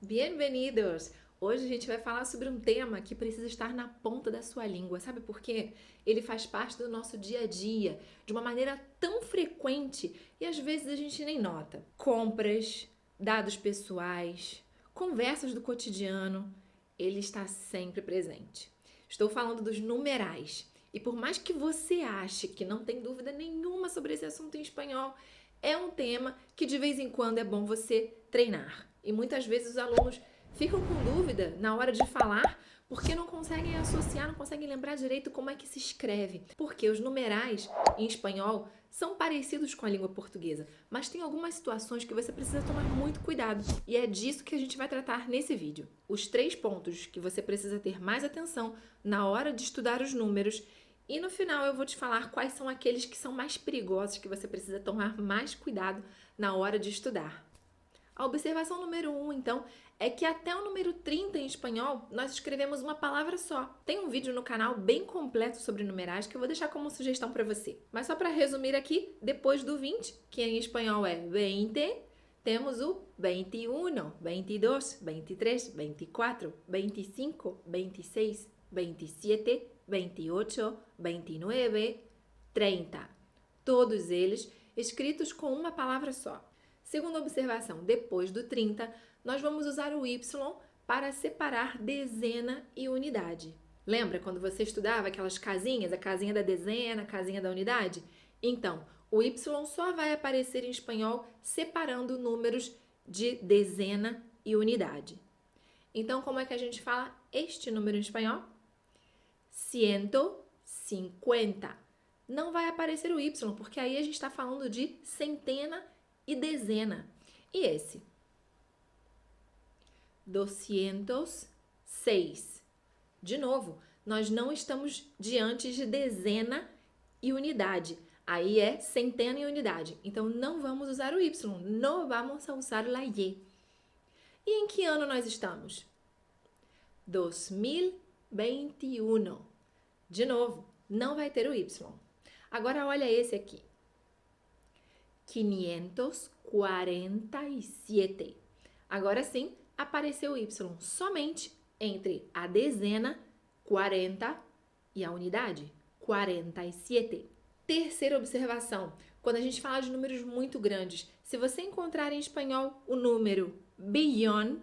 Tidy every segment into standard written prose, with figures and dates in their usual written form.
Bem-vindos! Hoje a gente vai falar sobre um tema que precisa estar na ponta da sua língua, sabe por quê? Ele faz parte do nosso dia a dia, de uma maneira tão frequente e às vezes a gente nem nota. Compras, dados pessoais, conversas do cotidiano, ele está sempre presente. Estou falando dos numerais. E por mais que você ache que não tem dúvida nenhuma sobre esse assunto em espanhol, é um tema que de vez em quando é bom você treinar. E muitas vezes os alunos ficam com dúvida na hora de falar porque não conseguem associar, não conseguem lembrar direito como é que se escreve. Porque os numerais em espanhol são parecidos com a língua portuguesa, mas tem algumas situações que você precisa tomar muito cuidado. E é disso que a gente vai tratar nesse vídeo. Os 3 pontos que você precisa ter mais atenção na hora de estudar os números. E no final eu vou te falar quais são aqueles que são mais perigosos, que você precisa tomar mais cuidado na hora de estudar. A observação número 1, então, é que até o número 30 em espanhol, nós escrevemos uma palavra só. Tem um vídeo no canal bem completo sobre numerais que eu vou deixar como sugestão para você. Mas só para resumir aqui, depois do 20, que em espanhol é 20, temos o 21, 22, 23, 24, 25, 26, 27, 28, 29, 30. Todos eles escritos com uma palavra só. Segunda observação, depois do 30, nós vamos usar o Y para separar dezena e unidade. Lembra quando você estudava aquelas casinhas, a casinha da dezena, a casinha da unidade? Então, o Y só vai aparecer em espanhol separando números de dezena e unidade. Então, como é que a gente fala este número em espanhol? 150. Não vai aparecer o Y, porque aí a gente está falando de centena e dezena. E esse? 206. De novo, nós não estamos diante de dezena e unidade. Aí é centena e unidade. Então, não vamos usar o Y. Não vamos usar la Y. E em que ano nós estamos? 2021. De novo, não vai ter o Y. Agora, olha esse aqui. 547. Agora sim, apareceu o Y somente entre a dezena, 40, e a unidade, 47. Terceira observação, quando a gente fala de números muito grandes, se você encontrar em espanhol o número bilhão,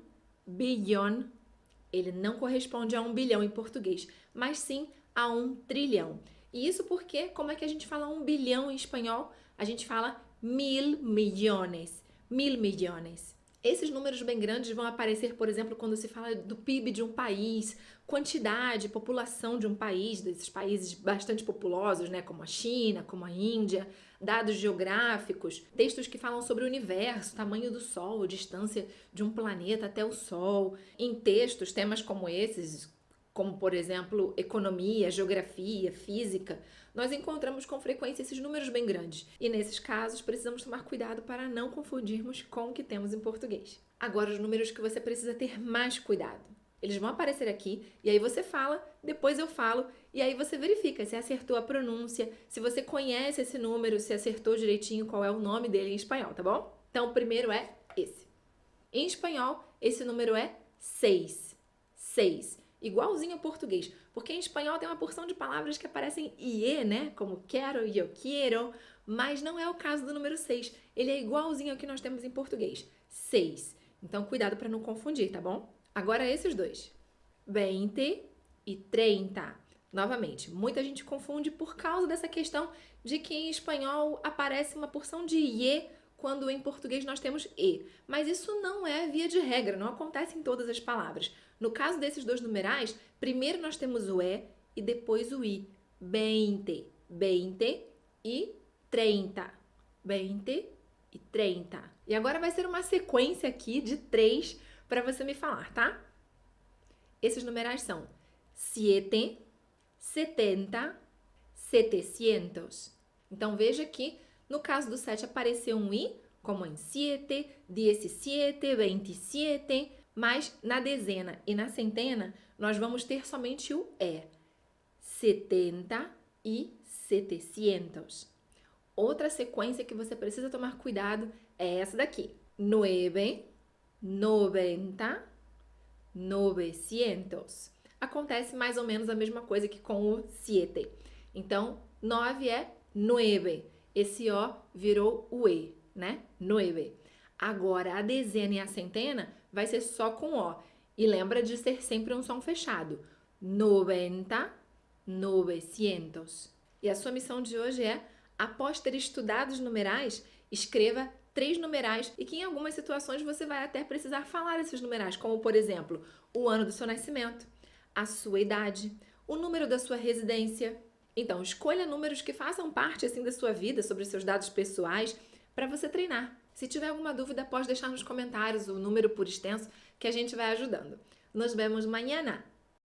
ele não corresponde a 1 bilhão em português, mas sim a 1 trilhão. E isso porque, como é que a gente fala 1 bilhão em espanhol? A gente fala 1000 millones. 1000 millones. Esses números bem grandes vão aparecer, por exemplo, quando se fala do PIB de um país, quantidade, população de um país, desses países bastante populosos, né, como a China, como a Índia, dados geográficos, textos que falam sobre o universo, tamanho do Sol, distância de um planeta até o Sol. Em textos, temas como esses, como por exemplo economia, geografia, física, nós encontramos com frequência esses números bem grandes. E nesses casos precisamos tomar cuidado para não confundirmos com o que temos em português. Agora os números que você precisa ter mais cuidado. Eles vão aparecer aqui e aí você fala, depois eu falo e aí você verifica se acertou a pronúncia, se você conhece esse número, se acertou direitinho qual é o nome dele em espanhol, tá bom? Então o primeiro é esse. Em espanhol, esse número é 6. 6. Igualzinho ao português, porque em espanhol tem uma porção de palavras que aparecem IE, né? Como quero e eu quero, mas não é o caso do número 6. Ele é igualzinho ao que nós temos em português. 6. Então, cuidado para não confundir, tá bom? Agora esses dois. 20 e 30. Novamente, muita gente confunde por causa dessa questão de que em espanhol aparece uma porção de IE quando em português nós temos E. Mas isso não é via de regra, não acontece em todas as palavras. No caso desses dois numerais, primeiro nós temos o E e depois o I. 20, 20 e 30. 20 e 30. E agora vai ser uma sequência aqui de 3 para você me falar, tá? Esses numerais são 7, 70, 700. Então veja que no caso do 7 apareceu um I, como em 7, 17, 27, mas na dezena e na centena nós vamos ter somente o E. 70 e 700. Outra sequência que você precisa tomar cuidado é essa daqui. 9, 90, 900. Acontece mais ou menos a mesma coisa que com o siete. Então, 9 é nueve. Esse O virou o E, né? Nueve. Agora, a dezena e a centena vai ser só com O. E lembra de ser sempre um som fechado. 90, 900. E a sua missão de hoje é, após ter estudado os numerais, escreva 3 numerais e que em algumas situações você vai até precisar falar esses numerais, como por exemplo, o ano do seu nascimento, a sua idade, o número da sua residência. Então, escolha números que façam parte assim da sua vida, sobre seus dados pessoais, para você treinar. Se tiver alguma dúvida, pode deixar nos comentários o número por extenso que a gente vai ajudando. Nos vemos amanhã.